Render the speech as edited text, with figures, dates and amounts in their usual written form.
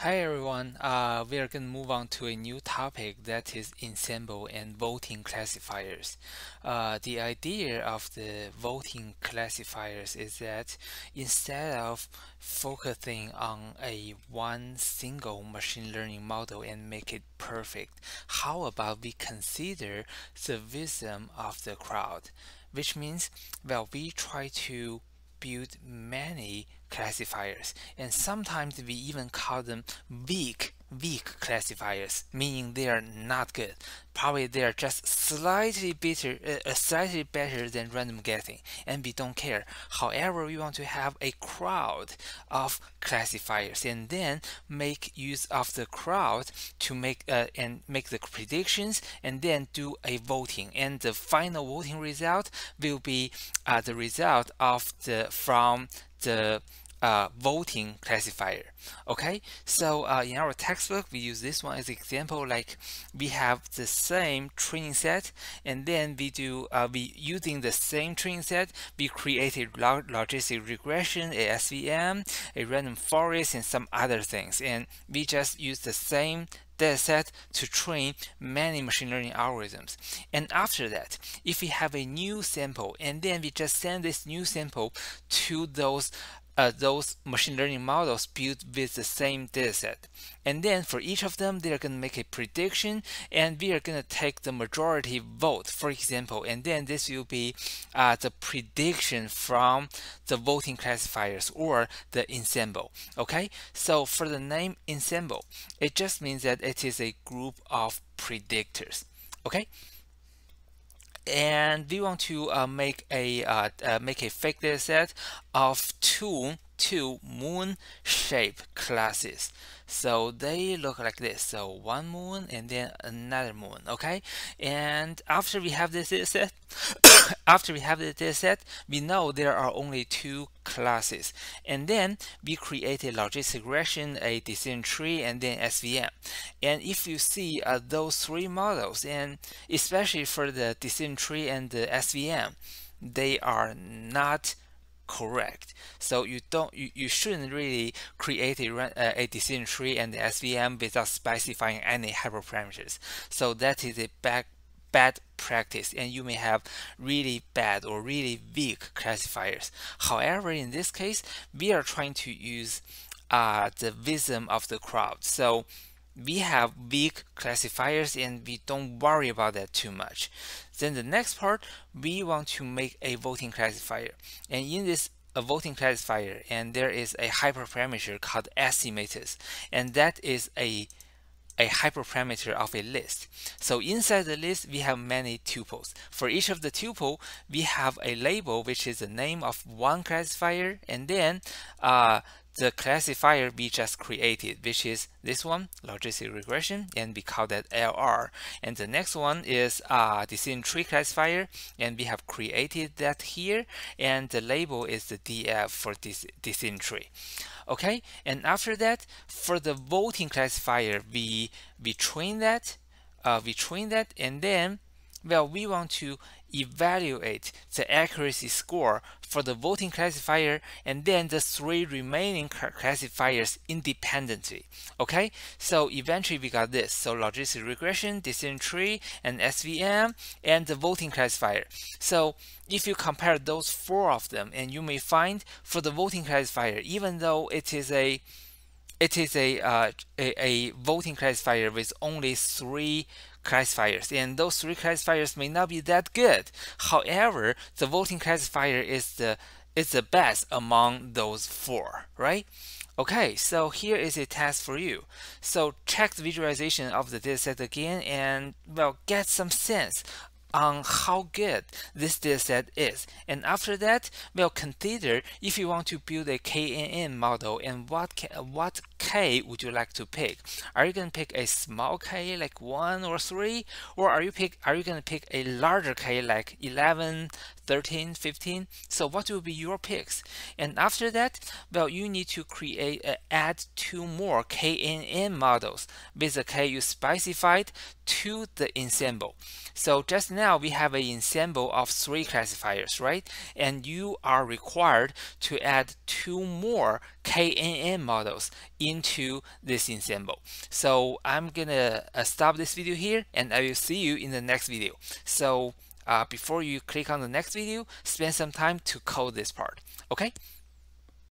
Hi everyone, we are going to move on to a new topic that is ensemble and voting classifiers. The idea of the voting classifiers is that instead of focusing on a one single machine learning model and make it perfect, how about we consider the wisdom of the crowd? Which means, well, we try to build many classifiers, and sometimes we even call them weak classifiers, meaning they are not good. Probably they are just slightly better than random guessing, and we don't care. However, we want to have a crowd of classifiers, and then make use of the crowd to make the predictions, and then do a voting, and the final voting result will be the result of the voting classifier. Okay, so in our textbook we use this one as example. Like, we have the same training set, and then we using the same training set, we create a logistic regression, a SVM, a random forest, and some other things, and we just use the same dataset to train many machine learning algorithms. And after that, if we have a new sample, and then we just send this new sample to those machine learning models built with the same dataset. And then for each of them, they're going to make a prediction, and we are going to take the majority vote, for example, and then this will be the prediction from the voting classifiers or the ensemble. Okay, so for the name ensemble, it just means that it is a group of predictors. Okay, and we want to make a fake data set of two moon shaped classes. So they look like this. So one moon and then another moon. Okay, and after we have this data set, we know there are only two classes, and then we create a logistic regression, a decision tree, and then SVM. And if you see those three models, and especially for the decision tree and the SVM, they are not correct. So you shouldn't really create a decision tree and the SVM without specifying any hyperparameters. So that is a bad practice, and you may have really bad or really weak classifiers. However, in this case, we are trying to use the wisdom of the crowd. So we have weak classifiers, and we don't worry about that too much. Then the next part, we want to make a voting classifier, and in this a voting classifier, and there is a hyperparameter called estimators, and that is a hyperparameter of a list. So inside the list, we have many tuples. For each of the tuple, we have a label, which is the name of one classifier, and then the classifier we just created, which is this one, logistic regression, and we call that LR. And the next one is decision tree classifier, and we have created that here, and the label is the DF for this decision tree. Okay, and after that, for the voting classifier, we train that, and then, well, we want to evaluate the accuracy score for the voting classifier and then the three remaining classifiers independently. Okay, so eventually we got this. So logistic regression, decision tree, and SVM, and the voting classifier. So if you compare those four of them, and you may find for the voting classifier, even though it is a voting classifier with only three classifiers, and those three classifiers may not be that good. However, the voting classifier is the best among those four, right? Okay, so here is a task for you. So check the visualization of the dataset again, and, well, get some sense on how good this dataset is. And after that, we'll consider if you want to build a KNN model, and what K would you like to pick? Are you going to pick a small K like 1 or 3, or are you going to pick a larger K like 11, 13, 15. So what will be your picks? And after that, well, you need to create add two more KNN models with the K you specified to the ensemble. So just now we have an ensemble of 3 classifiers, right? And you are required to add two more KNN models into this ensemble. So I'm gonna stop this video here, and I will see you in the next video. So before you click on the next video, spend some time to code this part. Okay?